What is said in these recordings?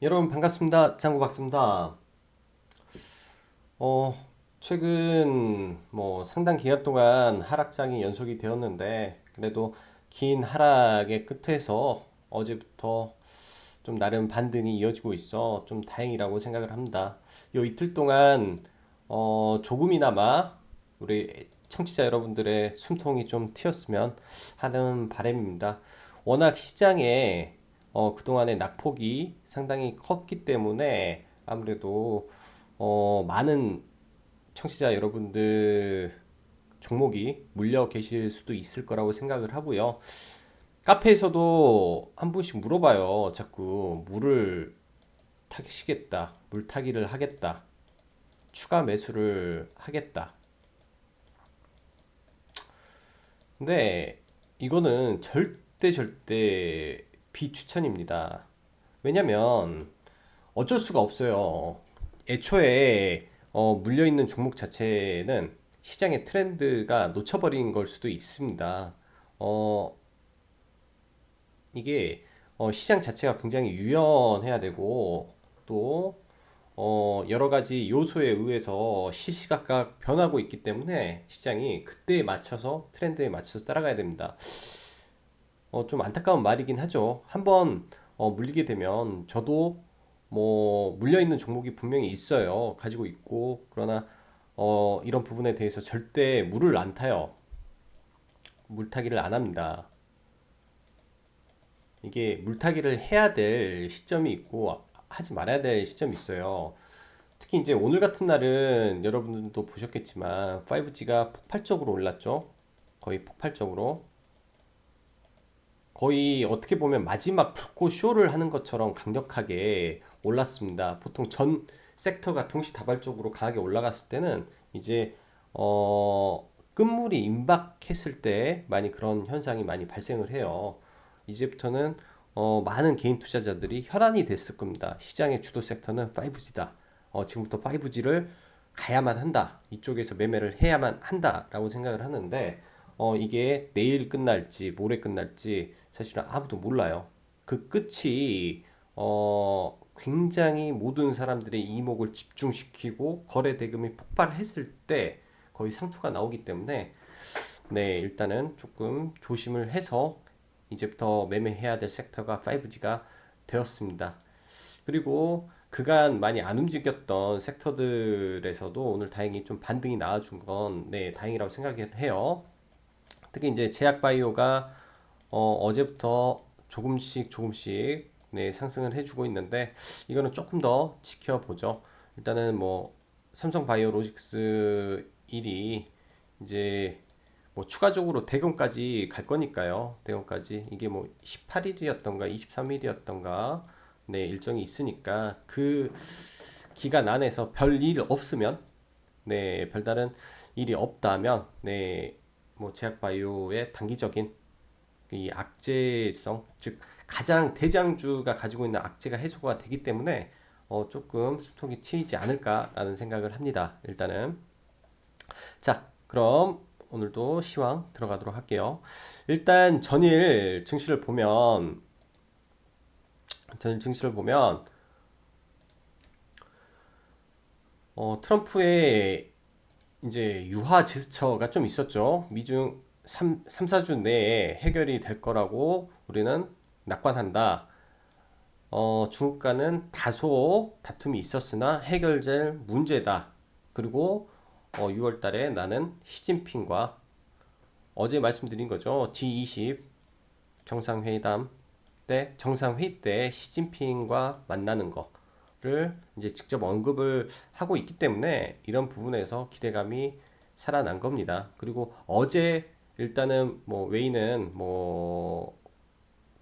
여러분 반갑습니다. 장구 박사입니다. 어, 최근 상당 기간 동안 하락장이 연속이 되었는데 그래도 긴 하락의 끝에서 어제부터 좀 나름 반등이 이어지고 있어 좀 다행이라고 생각을 합니다. 요 이틀 동안 조금이나마 우리 청취자 여러분들의 숨통이 좀 트였으면 하는 바람입니다. 워낙 시장에 그동안의 낙폭이 상당히 컸기 때문에 아무래도 많은 청취자 여러분들 종목이 물려 계실 수도 있을 거라고 생각을 하고요. 카페에서도 한 분씩 물어봐요. 자꾸 물을 타시겠다, 물타기를 하겠다, 추가 매수를 하겠다. 근데 이거는 절대 비추천입니다. 왜냐면 어쩔 수가 없어요. 애초에 물려있는 종목 자체는 시장의 트렌드가 놓쳐버린 걸 수도 있습니다. 어, 이게 시장 자체가 굉장히 유연해야 되고 또 여러 가지 요소에 의해서 시시각각 변하고 있기 때문에 시장이 그때에 맞춰서 트렌드에 맞춰서 따라가야 됩니다. 좀 안타까운 말이긴 하죠. 한번 물리게 되면 저도 물려 있는 종목이 분명히 있어요. 가지고 있고 그러나 이런 부분에 대해서 절대 물을 안 타요. 물타기를 안 합니다. 이게 물타기를 해야 될 시점이 있고 하지 말아야 될 시점이 있어요. 특히 이제 오늘 같은 날은 여러분들도 보셨겠지만 5G가 폭발적으로 올랐죠. 거의 폭발적으로. 거의 어떻게 보면 마지막 불꽃 쇼를 하는 것처럼 강력하게 올랐습니다. 보통 전 섹터가 동시다발적으로 강하게 올라갔을 때는 이제 끝물이 임박했을 때 많이 그런 현상이 많이 발생을 해요. 이제부터는 많은 개인 투자자들이 혈안이 됐을 겁니다. 시장의 주도 섹터는 5G다. 지금부터 5G를 가야만 한다. 이쪽에서 매매를 해야만 한다라고 생각을 하는데 이게 내일 끝날지 모레 끝날지 사실은 아무도 몰라요. 그 끝이 굉장히 모든 사람들의 이목을 집중시키고 거래 대금이 폭발했을 때 거의 상투가 나오기 때문에 네, 일단은 조금 조심을 해서 이제부터 매매해야 될 섹터가 5G가 되었습니다. 그리고 그간 많이 안 움직였던 섹터들에서도 오늘 다행히 좀 반등이 나와준 건 네, 다행이라고 생각해요. 특히 이제 제약바이오가 어제부터 조금씩 네, 상승을 해주고 있는데 이거는 조금 더 지켜보죠. 일단은 삼성바이오로직스 1이 이제 추가적으로 대검까지 갈 거니까요. 대검까지 이게 18일이었던가 23일이었던가 네, 일정이 있으니까 그 기간 안에서 별일 없으면 네, 별다른 일이 없다면 네, 제약바이오의 단기적인 이 악재성, 즉 가장 대장주가 가지고 있는 악재가 해소가 되기 때문에 조금 숨통이 트이지 않을까라는 생각을 합니다. 일단은 자, 그럼 오늘도 시황 들어가도록 할게요. 일단 전일 증시를 보면 트럼프의 이제 유화 제스처가 좀 있었죠. 미중 4주 내에 해결이 될 거라고 우리는 낙관한다. 중국과는 다소 다툼이 있었으나 해결될 문제다. 그리고 6월 달에 나는 시진핑과 어제 말씀드린 거죠. G20 정상회의 때 시진핑과 만나는 거를 이제 직접 언급을 하고 있기 때문에 이런 부분에서 기대감이 살아난 겁니다. 그리고 어제 일단은 웨이는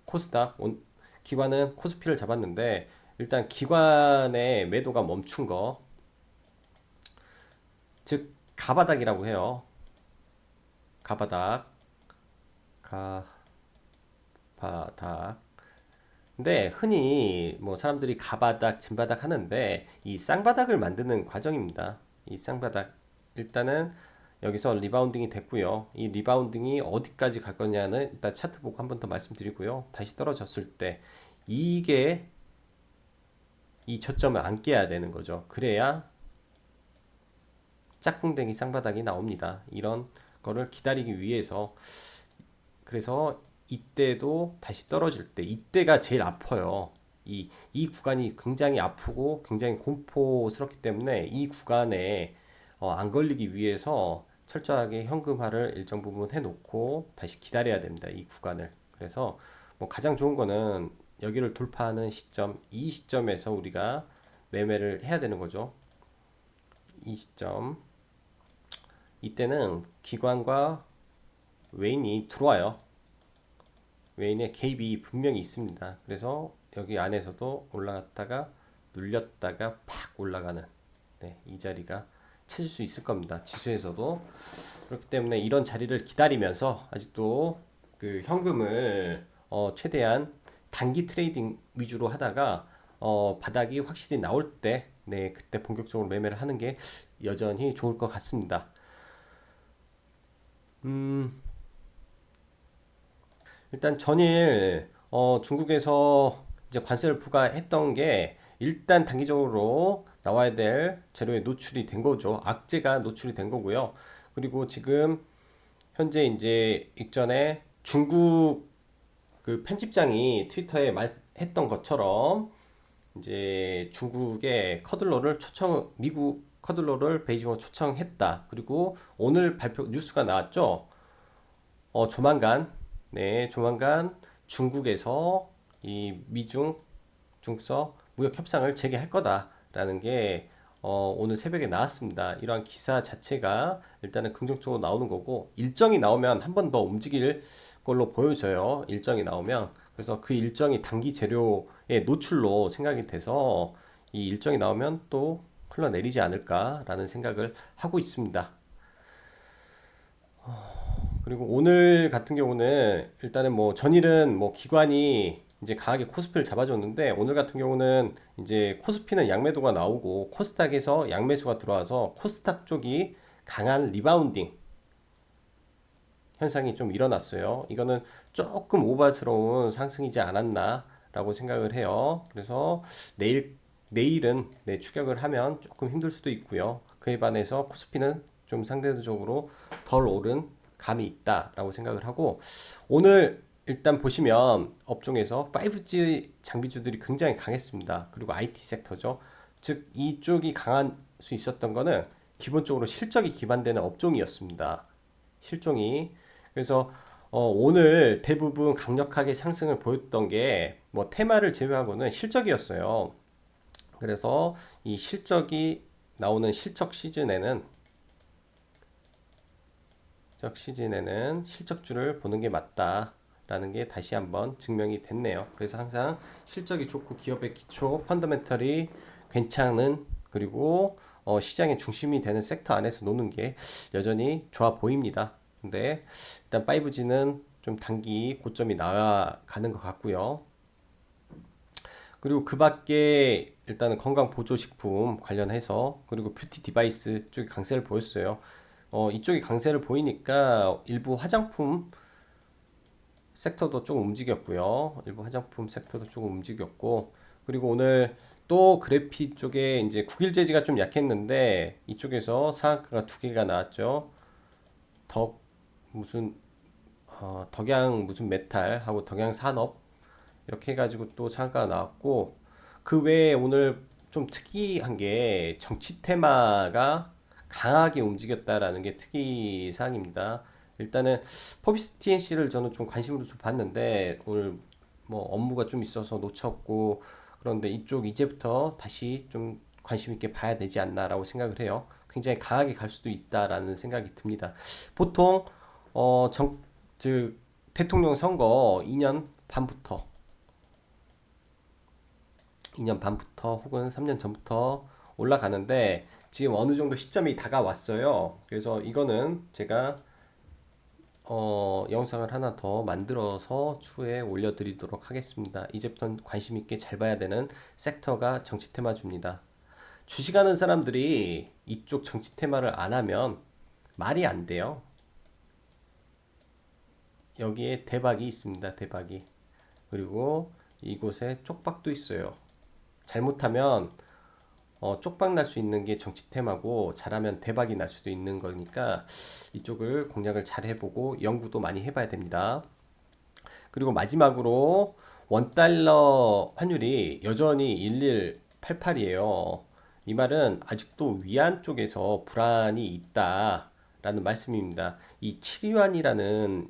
코스닥 기관은 코스피를 잡았는데 일단 기관의 매도가 멈춘 거, 즉 가바닥이라고 해요. 가바닥, 가바닥. 근데 흔히 사람들이 가바닥, 진바닥 하는데 이 쌍바닥을 만드는 과정입니다. 이 쌍바닥 일단은 여기서 리바운딩이 됐고요. 이 리바운딩이 어디까지 갈 거냐는 일단 차트 보고 한 번 더 말씀드리고요. 다시 떨어졌을 때 이게 이 저점을 안 깨야 되는 거죠. 그래야 짝꿍댕이 쌍바닥이 나옵니다. 이런 거를 기다리기 위해서. 그래서 이때도 다시 떨어질 때 이때가 제일 아파요. 이 구간이 굉장히 아프고 굉장히 공포스럽기 때문에 이 구간에 안 걸리기 위해서 철저하게 현금화를 일정 부분 해놓고 다시 기다려야 됩니다. 이 구간을. 그래서 뭐 가장 좋은 거는 여기를 돌파하는 시점, 이 시점에서 우리가 매매를 해야 되는 거죠. 이 시점. 이때는 기관과 외인이 들어와요. 외인의 개입이 분명히 있습니다. 그래서 여기 안에서도 올라갔다가 눌렸다가 팍 올라가는, 네, 이 자리가 찾을 수 있을 겁니다. 지수에서도. 그렇기 때문에 이런 자리를 기다리면서 아직도 그 현금을 최대한 단기 트레이딩 위주로 하다가 바닥이 확실히 나올 때, 네, 그때 본격적으로 매매를 하는 게 여전히 좋을 것 같습니다. 일단 전일 중국에서 이제 관세를 부과했던 게 일단 단기적으로 나와야 될 재료에 노출이 된 거죠. 악재가 노출이 된 거고요. 그리고 지금 현재 이제 익전에 중국 그 편집장이 트위터에 말했던 것처럼 이제 중국의 커들러를 초청, 미국 커들러를 베이징으로 초청했다. 그리고 오늘 발표 뉴스가 나왔죠. 조만간, 네, 조만간 중국에서 이 미중 중서 무역 협상을 재개할 거다라는 게 오늘 새벽에 나왔습니다. 이러한 기사 자체가 일단은 긍정적으로 나오는 거고, 일정이 나오면 한 번 더 움직일 걸로 보여져요. 일정이 나오면. 그래서 그 일정이 단기 재료의 노출로 생각이 돼서 이 일정이 나오면 또 흘러내리지 않을까라는 생각을 하고 있습니다. 그리고 오늘 같은 경우는 일단은 뭐 전일은 뭐 기관이 이제 강하게 코스피를 잡아줬는데, 오늘 같은 경우는 이제 코스피는 양매도가 나오고 코스닥에서 양매수가 들어와서 코스닥 쪽이 강한 리바운딩 현상이 좀 일어났어요. 이거는 조금 오바스러운 상승이지 않았나 라고 생각을 해요. 그래서 내일은, 네, 추격을 하면 조금 힘들 수도 있고요. 그에 반해서 코스피는 좀 상대적으로 덜 오른 감이 있다라고 생각을 하고, 오늘 일단 보시면 업종에서 5G 장비주들이 굉장히 강했습니다. 그리고 IT 섹터죠. 즉 이쪽이 강한 수 있었던 거는 기본적으로 실적이 기반되는 업종이었습니다. 실종이. 그래서 오늘 대부분 강력하게 상승을 보였던 게 뭐 테마를 제외하고는 실적이었어요. 그래서 이 실적이 나오는 실적 시즌에는 실적주를 보는 게 맞다라는 게 다시 한번 증명이 됐네요. 그래서 항상 실적이 좋고 기업의 기초 펀더멘털이 괜찮은, 그리고 시장의 중심이 되는 섹터 안에서 노는 게 여전히 좋아 보입니다. 근데 일단 5G는 좀 단기 고점이 나가는 것 같고요. 그리고 그 밖에 일단은 건강 보조식품 관련해서, 그리고 뷰티 디바이스 쪽이 강세를 보였어요. 이쪽이 강세를 보이니까 일부 화장품 섹터도 조금 움직였고요. 일부 화장품 섹터도 조금 움직였고, 그리고 오늘 또 그래피 쪽에 이제 국일제지가 좀 약했는데 이쪽에서 상한가가 두 개가 나왔죠. 덕 무슨 덕양 무슨 메탈하고 덕양 산업 이렇게 해가지고 또 상한가가 나왔고, 그 외에 오늘 좀 특이한 게 정치 테마가 강하게 움직였다라는 게 특이사항입니다. 일단은 포비스 TNC를 저는 좀 관심으로 좀 봤는데 오늘 뭐 업무가 좀 있어서 놓쳤고, 그런데 이쪽 이제부터 다시 좀 관심 있게 봐야 되지 않나라고 생각을 해요. 굉장히 강하게 갈 수도 있다라는 생각이 듭니다. 보통 즉 대통령 선거 2년 반부터 혹은 3년 전부터 올라가는데 지금 어느 정도 시점이 다가왔어요. 그래서 이거는 제가 영상을 하나 더 만들어서 추후에 올려드리도록 하겠습니다. 이제부터 관심 있게 잘 봐야 되는 섹터가 정치 테마주입니다. 주식하는 사람들이 이쪽 정치 테마를 안 하면 말이 안 돼요. 여기에 대박이 있습니다. 대박이. 그리고 이곳에 쪽박도 있어요. 잘못하면 쪽박 날 수 있는 게 정치 테마고 잘하면 대박이 날 수도 있는 거니까 이쪽을 공략을 잘 해보고 연구도 많이 해봐야 됩니다. 그리고 마지막으로 원달러 환율이 여전히 1188이에요. 이 말은 아직도 위안 쪽에서 불안이 있다라는 말씀입니다. 이 7위안이라는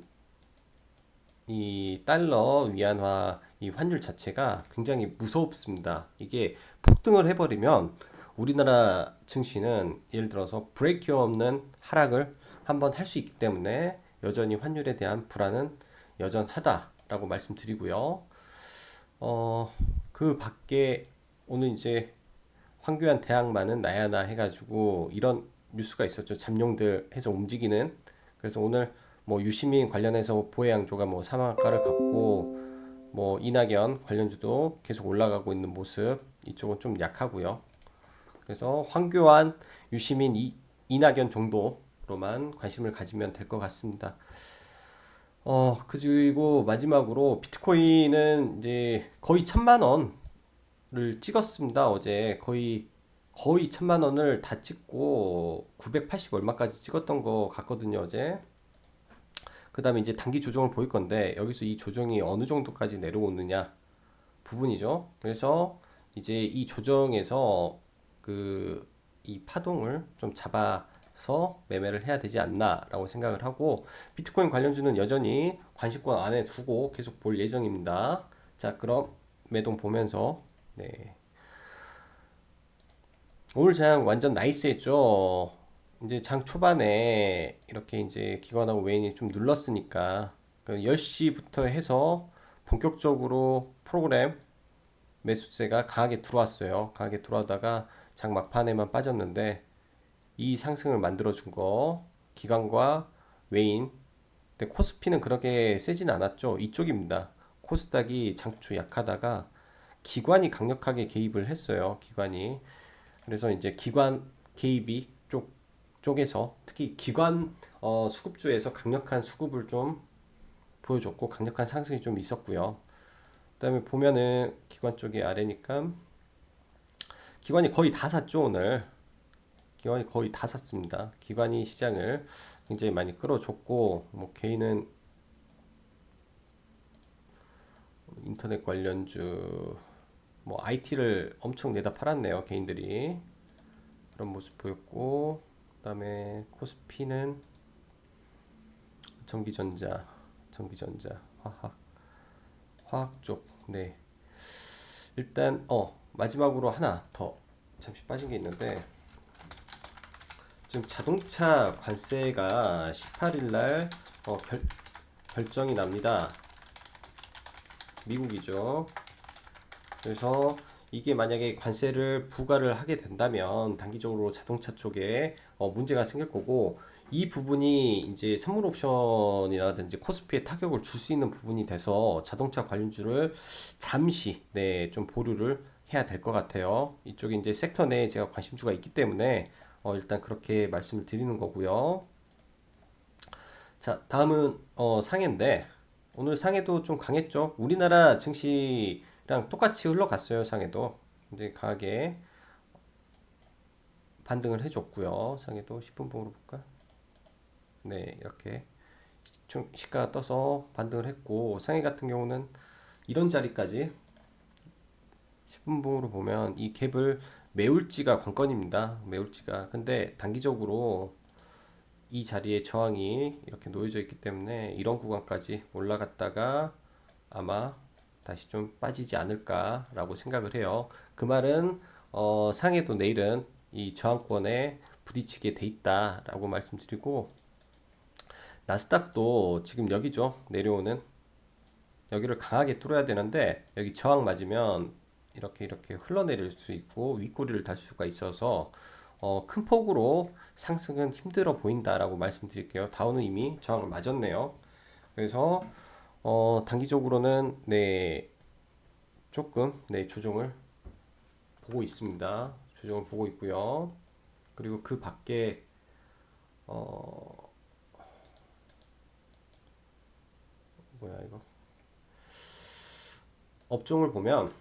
이 달러 위안화 이 환율 자체가 굉장히 무섭습니다. 이게 폭등을 해버리면 우리나라 증시는 예를 들어서 브레이크 없는 하락을 한번 할 수 있기 때문에 여전히 환율에 대한 불안은 여전하다라고 말씀드리고요. 그 밖에 오늘 이제 황교안 대항마는 나야나 해가지고 이런 뉴스가 있었죠. 잠룡들 해서 움직이는. 그래서 오늘 뭐 유시민 관련해서 보혜양조가 뭐 사망가를 갖고 뭐 이낙연 관련주도 계속 올라가고 있는 모습 이쪽은 좀 약하고요. 그래서 황교안, 유시민, 이낙연 정도로만 관심을 가지면 될 것 같습니다. 그리고 마지막으로 비트코인은 이제 거의 1,000만 원을 찍었습니다. 어제 거의 1,000만 원을 다 찍고 980 얼마까지 찍었던 거 같거든요. 어제. 그 다음에 이제 단기 조정을 보일 건데 여기서 이 조정이 어느 정도까지 내려오느냐 부분이죠. 그래서 이제 이 조정에서 이 파동을 좀 잡아서 매매를 해야 되지 않나라고 생각을 하고 비트코인 관련주는 여전히 관심권 안에 두고 계속 볼 예정입니다. 자, 그럼 매동 보면서 네. 오늘 장 완전 나이스했죠. 이제 장 초반에 이렇게 이제 기관하고 웨인이 좀 눌렀으니까 10시부터 해서 본격적으로 프로그램 매수세가 강하게 들어왔어요. 강하게 들어오다가 장 막판에만 빠졌는데 이 상승을 만들어 준 거 기관과 웨인. 근데 코스피는 그렇게 세진 않았죠. 이쪽입니다. 코스닥이 장초 약하다가 기관이 강력하게 개입을 했어요. 기관이. 그래서 이제 기관 개입이 쪽에서 특히 기관 수급주에서 강력한 수급을 좀 보여줬고 강력한 상승이 좀 있었고요. 그다음에 보면은 기관 쪽이 아래니까 기관이 거의 다 샀죠 오늘. 기관이 거의 다 샀습니다. 기관이 시장을 굉장히 많이 끌어줬고 뭐 개인은 인터넷 관련주 뭐 IT를 엄청 내다 팔았네요 개인들이. 그런 모습 보였고 그다음에 코스피는 전기전자, 화학 쪽. 네. 일단 마지막으로 하나 더 잠시 빠진 게 있는데 지금 자동차 관세가 18일 날 결정이 납니다. 미국이죠. 그래서 이게 만약에 관세를 부과를 하게 된다면 단기적으로 자동차 쪽에 문제가 생길 거고 이 부분이 이제 선물 옵션이라든지 코스피에 타격을 줄 수 있는 부분이 돼서 자동차 관련주를 잠시 좀 보류를 해야 될 것 같아요. 이쪽에 이제 섹터 내에 제가 관심주가 있기 때문에 일단 그렇게 말씀을 드리는 거고요. 자, 다음은 상해인데 오늘 상해도 좀 강했죠. 우리나라 증시랑 똑같이 흘러갔어요. 상해도 이제 강하게 반등을 해줬고요. 상해도 10분 봉으로 볼까? 네, 이렇게 시가가 떠서 반등을 했고 상해 같은 경우는 이런 자리까지 10분 봉으로 보면 이 갭을 메울지가 관건입니다. 메울지가. 근데 단기적으로 이 자리에 저항이 이렇게 놓여져 있기 때문에 이런 구간까지 올라갔다가 아마 다시 좀 빠지지 않을까라고 생각을 해요. 그 말은 상해도 내일은 이 저항권에 부딪히게 돼 있다라고 말씀드리고 나스닥도 지금 여기죠. 내려오는 여기를 강하게 뚫어야 되는데 여기 저항 맞으면 이렇게 흘러내릴 수 있고 윗꼬리를 달 수가 있어서 큰 폭으로 상승은 힘들어 보인다라고 말씀드릴게요. 다우는 이미 저항을 맞았네요. 그래서 단기적으로는 조금 조정을 보고 있습니다. 조정을 보고 있고요. 그리고 그 밖에 뭐야 이거 업종을 보면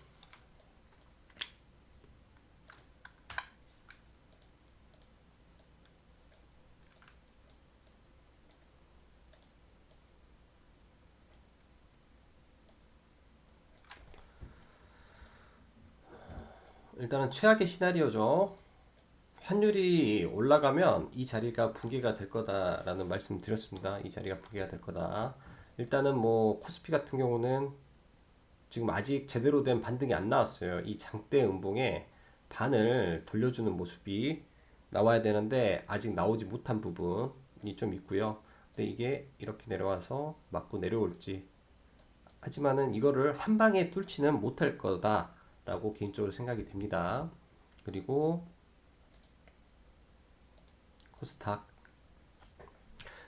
일단은 최악의 시나리오죠. 환율이 올라가면 이 자리가 붕괴가 될 거다라는 말씀 드렸습니다. 이 자리가 붕괴가 될 거다. 일단은 뭐 코스피 같은 경우는 지금 아직 제대로 된 반등이 안 나왔어요. 이 장대 음봉에 반을 돌려주는 모습이 나와야 되는데 아직 나오지 못한 부분이 좀 있고요. 근데 이게 이렇게 내려와서 맞고 내려올지, 하지만은 이거를 한 방에 뚫지는 못할 거다라고 개인적으로 생각이 됩니다. 그리고 코스닥.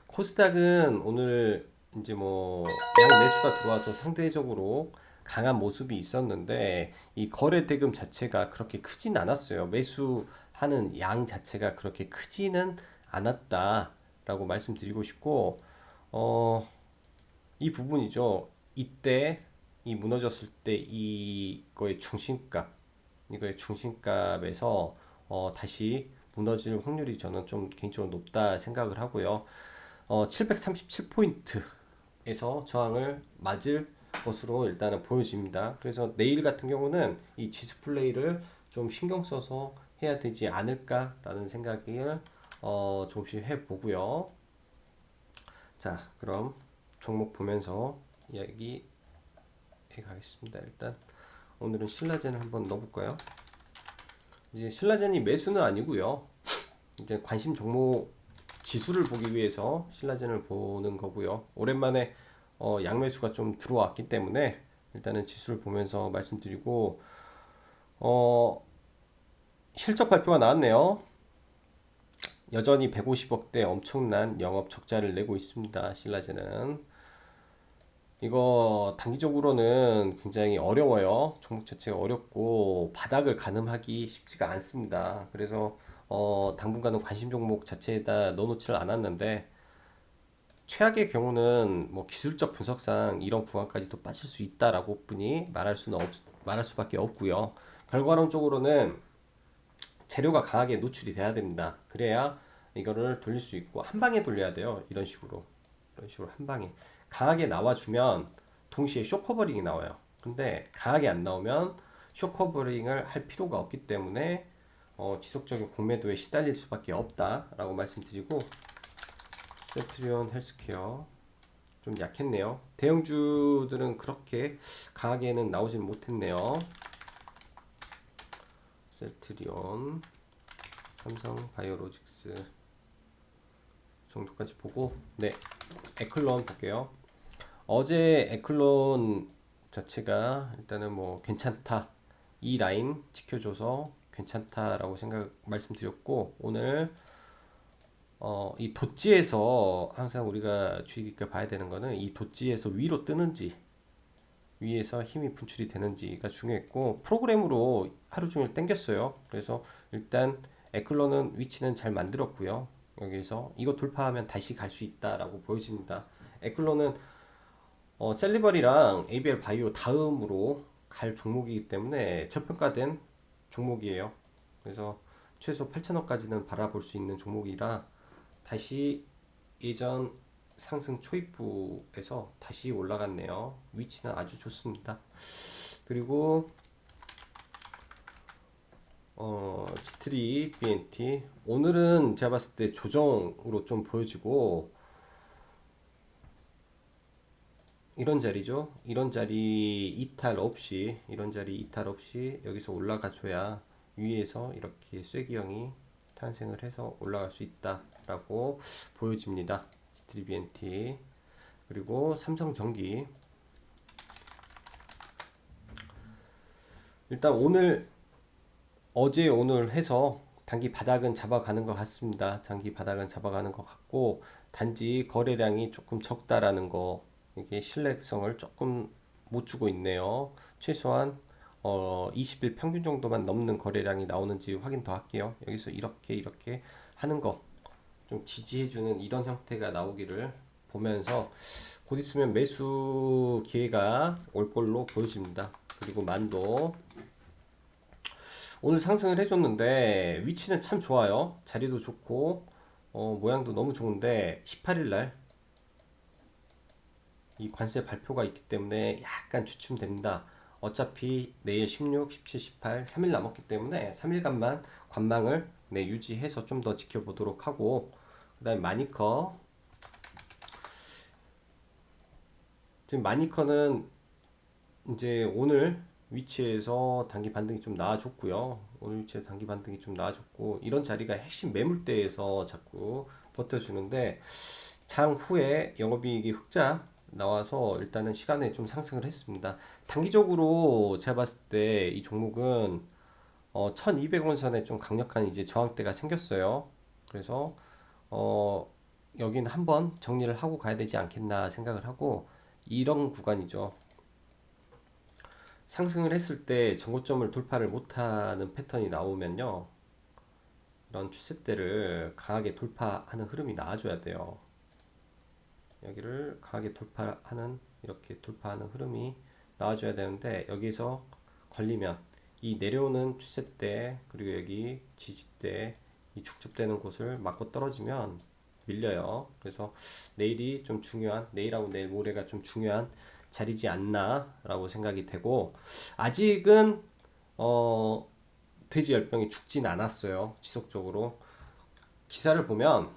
코스닥은 오늘 이제 뭐 양 매수가 들어와서 상대적으로 강한 모습이 있었는데 이 거래 대금 자체가 그렇게 크진 않았어요. 매수하는 양 자체가 그렇게 크지는 않았다라고 말씀드리고 싶고, 어, 이 부분이죠. 이때 이 무너졌을 때 이거의 중심값에서 다시 무너질 확률이 저는 좀 개인적으로 높다 생각을 하고요. 737포인트에서 저항을 맞을 것으로 일단은 보여집니다. 그래서 내일 같은 경우는 이 지수 플레이를 좀 신경 써서 해야 되지 않을까라는 생각을 조금씩 해보고요. 자, 그럼 종목 보면서 이야기 해가겠습니다. 일단 오늘은 신라젠을 한번 넣어볼까요? 이제 신라젠이 매수는 아니고요. 이제 관심 종목 지수를 보기 위해서 신라젠을 보는 거고요. 오랜만에 양매수가 좀 들어왔기 때문에 일단은 지수를 보면서 말씀드리고, 어, 실적 발표가 나왔네요. 여전히 150억대 엄청난 영업 적자를 내고 있습니다. 신라젠은. 이거 단기적으로는 굉장히 어려워요. 종목 자체가 어렵고 바닥을 가늠하기 쉽지가 않습니다. 그래서 당분간은 관심 종목 자체에다 넣어놓지를 않았는데, 최악의 경우는 뭐 기술적 분석상 이런 구간까지도 빠질 수 있다라고 뿐이 말할 수밖에 없고요. 결과론적으로는 재료가 강하게 노출이 돼야 됩니다. 그래야 이거를 돌릴 수 있고 한 방에 돌려야 돼요. 이런 식으로 한 방에 강하게 나와주면 동시에 쇼커버링이 나와요. 근데 강하게 안 나오면 쇼커버링을 할 필요가 없기 때문에 지속적인 공매도에 시달릴 수밖에 없다라고 말씀드리고, 셀트리온 헬스케어 좀 약했네요. 대형주들은 그렇게 강하게는 나오진 못했네요. 셀트리온, 삼성 바이오로직스 정도까지 보고, 네, 에클론 볼게요. 어제 에클론 자체가 일단은 뭐 괜찮다, 이 라인 지켜줘서 괜찮다라고 말씀드렸고, 오늘 이 돛지에서 항상 우리가 주의 깊게 봐야 되는 거는 이 돛지에서 위로 뜨는지 위에서 힘이 분출이 되는지가 중요했고, 프로그램으로 하루 종일 땡겼어요. 그래서 일단 에클론은 위치는 잘 만들었고요. 여기서 이거 돌파하면 다시 갈 수 있다라고 보여집니다. 에클론은 셀리버리랑 ABL 바이오 다음으로 갈 종목이기 때문에 저평가된 종목이에요. 그래서 최소 8천원까지는 바라볼 수 있는 종목이라 다시 예전 상승 초입부에서 다시 올라갔네요. 위치는 아주 좋습니다. 그리고 G3 BNT 오늘은 제가 봤을 때 조정으로 좀 보여지고, 이런 자리죠. 이런 자리 이탈 없이 여기서 올라가 줘야 위에서 이렇게 쐐기형이 탄생을 해서 올라갈 수 있다라고 보여집니다. G3 BNT. 그리고 삼성전기, 일단 오늘 해서 단기 바닥은 잡아가는 것 같습니다. 단기 바닥은 잡아가는 것 같고, 단지 거래량이 조금 적다라는 거, 이게 신뢰성을 조금 못 주고 있네요. 최소한 20일 평균 정도만 넘는 거래량이 나오는지 확인 더 할게요. 여기서 이렇게 하는 거 좀 지지해주는 이런 형태가 나오기를 보면서 곧 있으면 매수 기회가 올 걸로 보여집니다. 그리고 만도 오늘 상승을 해줬는데 위치는 참 좋아요. 자리도 좋고 모양도 너무 좋은데 18일날 이 관세 발표가 있기 때문에 약간 주춤됩니다. 어차피 내일 16, 17, 18, 3일 남았기 때문에 3일간만 관망을 네, 유지해서 좀 더 지켜보도록 하고, 그 다음에 마니커. 지금 마니커는 이제 오늘 위치에서 단기 반등이 좀 나와줬고요. 오늘 위치에 단기 반등이 좀 나와줬고, 이런 자리가 핵심 매물대에서 자꾸 버텨주는데, 장 후에 영업이익이 흑자 나와서 일단은 시간에 좀 상승을 했습니다. 단기적으로 제가 봤을 때 이 종목은 1200원 선에 좀 강력한 이제 저항대가 생겼어요. 그래서 어, 여기는 한번 정리를 하고 가야 되지 않겠나 생각을 하고, 이런 구간이죠. 상승을 했을 때 전고점을 돌파를 못하는 패턴이 나오면요, 이런 추세대를 강하게 돌파하는 흐름이 나와줘야 돼요. 여기를 강하게 돌파하는, 이렇게 돌파하는 흐름이 나와줘야 되는데, 여기서 걸리면 이 내려오는 추세대, 그리고 여기 지지대, 이 축접되는 곳을 맞고 떨어지면 밀려요. 그래서 내일이 좀 중요한, 내일하고 내일 모레가 좀 중요한 자리지 않나 라고 생각이 되고, 아직은 돼지 열병이 죽진 않았어요. 지속적으로 기사를 보면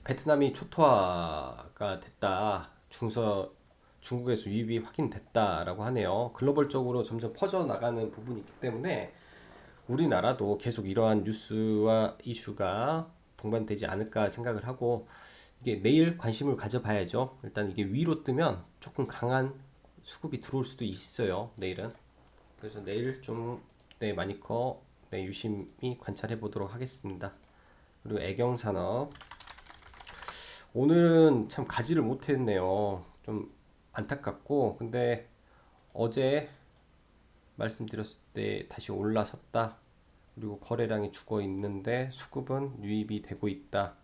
베트남이 초토화가 됐다, 중국에서 유입이 확인됐다라고 하네요. 글로벌적으로 점점 퍼져나가는 부분이 있기 때문에 우리나라도 계속 이러한 뉴스와 이슈가 동반되지 않을까 생각을 하고, 이게 내일 관심을 가져봐야죠. 일단 이게 위로 뜨면 조금 강한 수급이 들어올 수도 있어요, 내일은. 그래서 내일 좀 네, 마니커 네, 유심히 관찰해 보도록 하겠습니다. 그리고 애경산업, 오늘은 참 가지를 못했네요. 좀 안타깝고, 근데 어제 말씀드렸을 때 다시 올라섰다. 그리고 거래량이 죽어 있는데 수급은 유입이 되고 있다.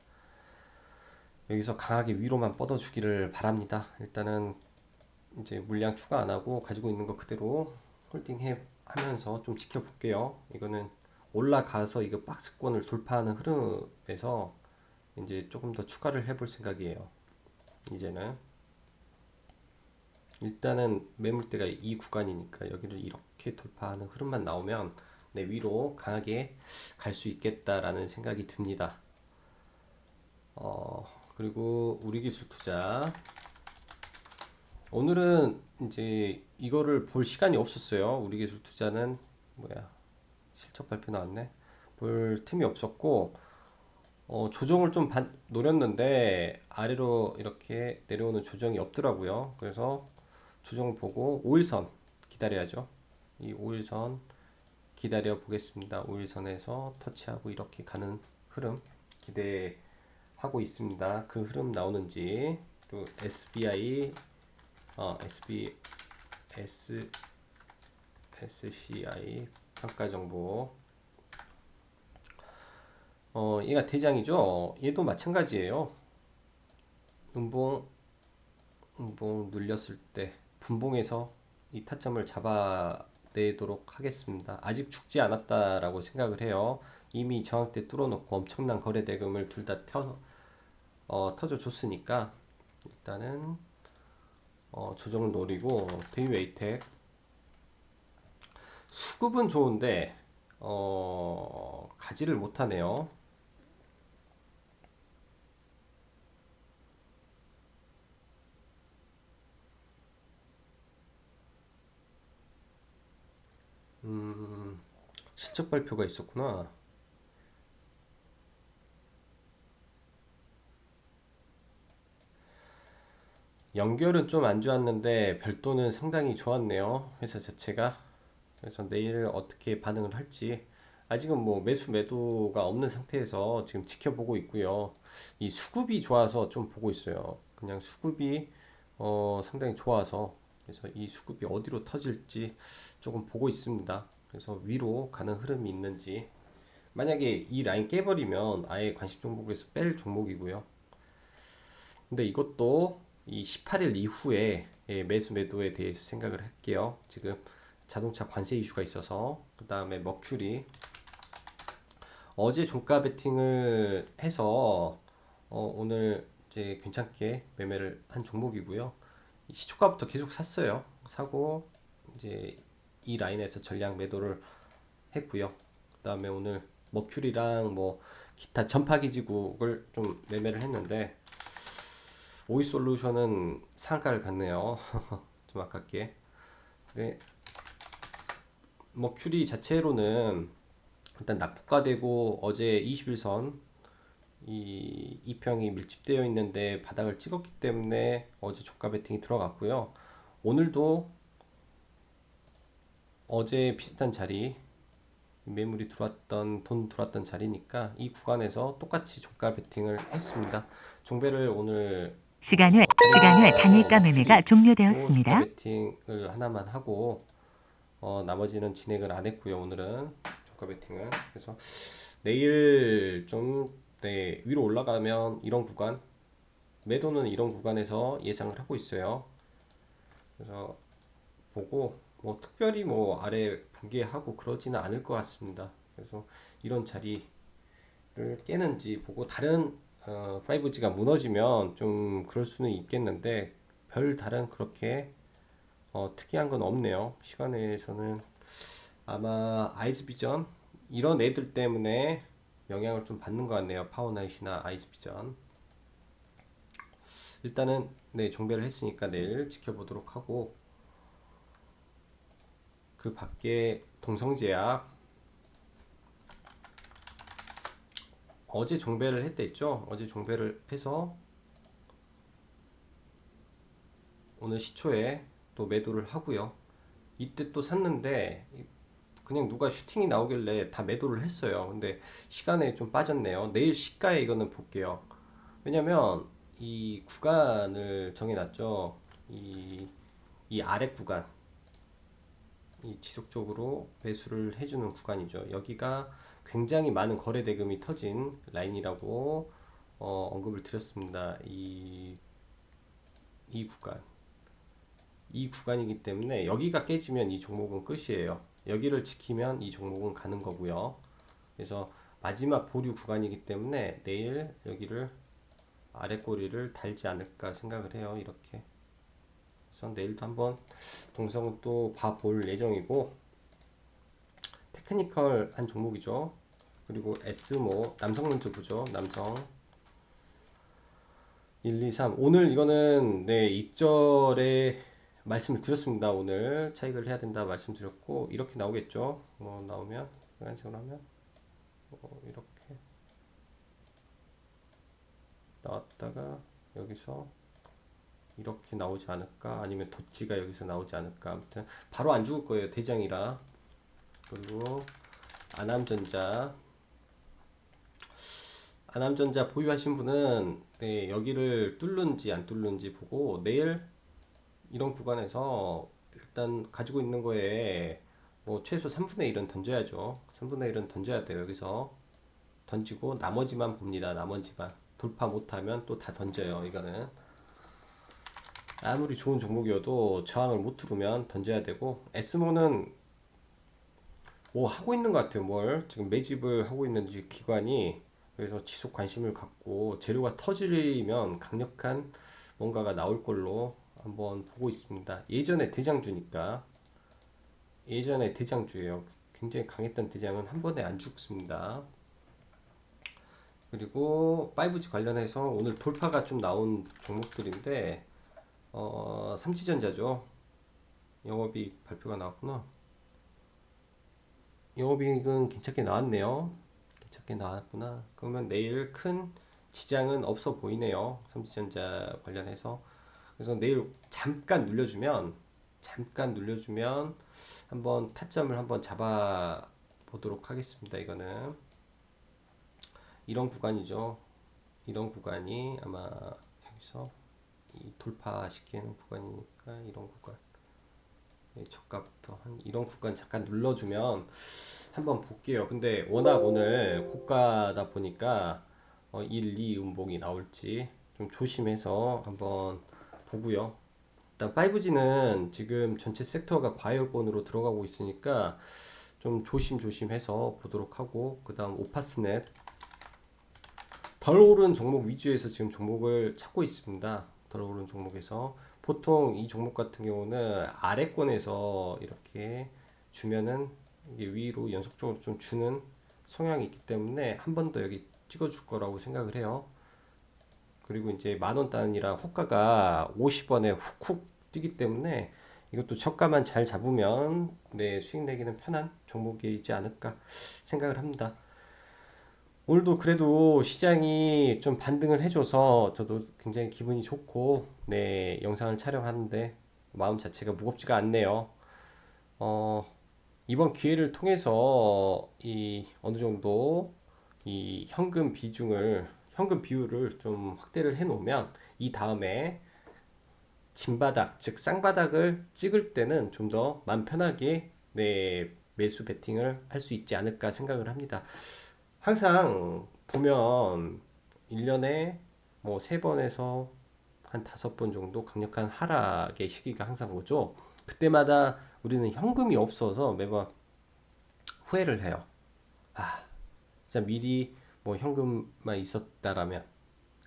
여기서 강하게 위로만 뻗어주기를 바랍니다. 일단은 이제 물량 추가 안 하고 가지고 있는 거 그대로 홀딩해 하면서 좀 지켜볼게요. 이거는 올라가서 이거 박스권을 돌파하는 흐름에서 이제 조금 더 추가를 해볼 생각이에요. 이제는 일단은 매물대가 이 구간이니까 여기를 이렇게 돌파하는 흐름만 나오면 내 위로 강하게 갈 수 있겠다라는 생각이 듭니다. 그리고 우리기술 투자, 오늘은 이제 이거를 볼 시간이 없었어요. 우리기술 투자는 뭐야, 실적 발표 나왔네. 볼 틈이 없었고, 조정을 좀 노렸는데 아래로 이렇게 내려오는 조정이 없더라고요. 그래서 조정을 보고 5일선 기다려야죠. 이 5일선 기다려 보겠습니다. 5일선에서 터치하고 이렇게 가는 흐름 기대하고 있습니다. 그 흐름 나오는지. 또 SBI, SCI 평가 정보, 얘가 대장이죠. 얘도 마찬가지예요. 음봉 눌렸을 때 분봉에서 이 타점을 잡아내도록 하겠습니다. 아직 죽지 않았다라고 생각을 해요. 이미 저항대 뚫어놓고 엄청난 거래 대금을 둘 다 터져줬으니까 일단은 조정을 노리고. 데이웨이텍 수급은 좋은데 가지를 못하네요. 실적 발표가 있었구나. 연결은 좀 안 좋았는데 별도는 상당히 좋았네요, 회사 자체가. 그래서 내일 어떻게 반응을 할지 아직은 뭐 매도가 없는 상태에서 지금 지켜보고 있고요. 이 수급이 좋아서 좀 보고 있어요. 그냥 수급이 상당히 좋아서, 그래서 이 수급이 어디로 터질지 조금 보고 있습니다. 그래서 위로 가는 흐름이 있는지, 만약에 이 라인 깨버리면 아예 관심 종목에서 뺄 종목이고요. 근데 이것도 이 18일 이후에 매수 매도에 대해서 생각을 할게요. 지금 자동차 관세 이슈가 있어서. 그 다음에 머큐리, 어제 종가 베팅을 해서 오늘 이제 괜찮게 매매를 한 종목이고요. 시초가부터 계속 샀어요. 사고 이제 이 라인에서 전량 매도를 했고요. 그다음에 오늘 머큐리랑 뭐 기타 전파기지국을 좀 매매를 했는데 오이솔루션은 상한가를 갔네요. 좀 아깝게. 네, 머큐리 자체로는 일단 낙폭과되고 어제 21선 이 이평이 밀집되어 있는데 바닥을 찍었기 때문에 어제 종가 베팅이 들어갔고요. 오늘도 어제 비슷한 자리 매물이 들어왔던 돈 들어왔던 자리니까 이 구간에서 똑같이 종가 베팅을 했습니다. 종배를 오늘 시간 후 단일가 매매가 머큐리 종가 종료되었습니다. 베팅을 하나만 하고 나머지는 진행을 안 했고요. 오늘은 종가 베팅은 그래서 내일 좀 네, 위로 올라가면 이런 구간 매도는 이런 구간에서 예상을 하고 있어요. 그래서 보고 뭐 특별히 뭐 아래 붕괴하고 그러지는 않을 것 같습니다. 그래서 이런 자리를 깨는지 보고 다른 5G가 무너지면 좀 그럴 수는 있겠는데 별 다른 그렇게 특이한 건 없네요. 시간에서는 아마 아이즈비전 이런 애들 때문에 영향을 좀 받는 것 같네요. 파워나이트나 아이즈비전. 일단은 네, 종배를 했으니까 내일 지켜보도록 하고 그 밖에 동성제약 어제 종배를 했댔죠. 어제 종배를 해서 오늘 시초에 또 매도를 하고요. 이때 또 샀는데 그냥 누가 슈팅이 나오길래 다 매도를 했어요. 근데 시간에 좀 빠졌네요. 내일 시가에 이거는 볼게요. 왜냐면 이 구간을 정해놨죠. 이 아래 구간 이 지속적으로 매수를 해주는 구간이죠. 여기가 굉장히 많은 거래 대금이 터진 라인이라고 언급을 드렸습니다. 이 구간 이 구간이기 때문에 여기가 깨지면 이 종목은 끝이에요. 여기를 지키면 이 종목은 가는 거고요. 그래서 마지막 보류 구간이기 때문에 내일 여기를 아래 꼬리를 달지 않을까 생각을 해요. 이렇게. 그래서 내일도 한번 동성은 또 봐볼 예정이고 테크니컬 한 종목이죠. 그리고 S모 남성론주 보죠. 남성 1, 2, 3 오늘 이거는 네 입절에 말씀을 드렸습니다. 오늘 차익을 해야 된다 말씀드렸고 이렇게 나오겠죠. 나오면 빨간색으로 하면 이렇게 나왔다가 여기서 이렇게 나오지 않을까 아니면 도치가 여기서 나오지 않을까 아무튼 바로 안 죽을 거예요. 대장이라. 그리고 아남전자 보유하신 분은 네, 여기를 뚫는지 안 뚫는지 보고 내일 이런 구간에서 일단 가지고 있는 거에 뭐 최소 3분의 1은 던져야죠. 3분의 1은 던져야 돼요. 여기서 던지고 나머지만 봅니다. 나머지만 돌파 못하면 또 다 던져요. 이거는 아무리 좋은 종목이어도 저항을 못 두르면 던져야 되고 S모는 뭐 하고 있는 것 같아요. 뭘 지금 매집을 하고 있는 기관이 그래서 지속 관심을 갖고 재료가 터지면 강력한 뭔가가 나올 걸로 한번 보고 있습니다. 예전에 대장주니까 예전에 대장주예요. 굉장히 강했던 대장은 한 번에 안 죽습니다. 그리고 5G 관련해서 오늘 돌파가 좀 나온 종목들인데 삼치전자죠. 영업이익 발표가 나왔구나. 영업이익은 괜찮게 나왔네요. 괜찮게 나왔구나. 그러면 내일 큰 지장은 없어 보이네요. 삼치전자 관련해서. 그래서 내일 잠깐 눌려주면 한번 타점을 한번 잡아 보도록 하겠습니다. 이거는 이런 구간이죠. 이런 구간이 아마 여기서 이 돌파시키는 구간이니까 이런 구간. 저가부터 한 이런 구간 잠깐 눌러주면 한번 볼게요. 근데 워낙 오늘 고가다 보니까 1, 2 음봉이 나올지 좀 조심해서 한번 보고요. 일단 5G는 지금 전체 섹터가 과열권으로 들어가고 있으니까 좀 조심해서 보도록 하고 그 다음 오파스넷 덜 오른 종목 위주에서 지금 종목을 찾고 있습니다. 덜 오른 종목에서 보통 이 종목 같은 경우는 아래권에서 이렇게 주면은 이게 위로 연속적으로 좀 주는 성향이 있기 때문에 한 번 더 여기 찍어줄 거라고 생각을 해요. 그리고 이제 만원 단위라 호가가 50원에 훅훅 뛰기 때문에 이것도 저가만 잘 잡으면 네, 수익 내기는 편한 종목이지 않을까 생각을 합니다. 오늘도 그래도 시장이 좀 반등을 해줘서 저도 굉장히 기분이 좋고 네, 영상을 촬영하는데 마음 자체가 무겁지가 않네요. 어, 이번 기회를 통해서 이 어느 정도 이 현금 비율을 좀 확대를 해 놓으면 이 다음에 진바닥, 즉 쌍바닥을 찍을 때는 좀 더 마음 편하게 네, 매수 베팅을 할 수 있지 않을까 생각을 합니다. 항상 보면 1년에 뭐 3번에서 한 5번 정도 강력한 하락의 시기가 항상 오죠. 그때마다 우리는 현금이 없어서 매번 후회를 해요. 아, 진짜 미리 뭐 현금만 있었다라면.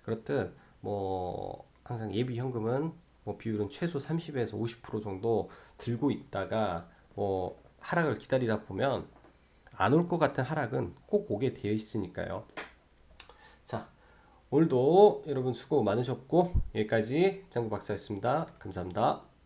그렇듯 뭐 항상 예비 현금은 뭐 비율은 최소 30에서 50% 정도 들고 있다가 뭐 하락을 기다리다 보면 안 올 것 같은 하락은 꼭 오게 되어 있으니까요. 자, 오늘도 여러분 수고 많으셨고 여기까지 장구 박사였습니다. 감사합니다.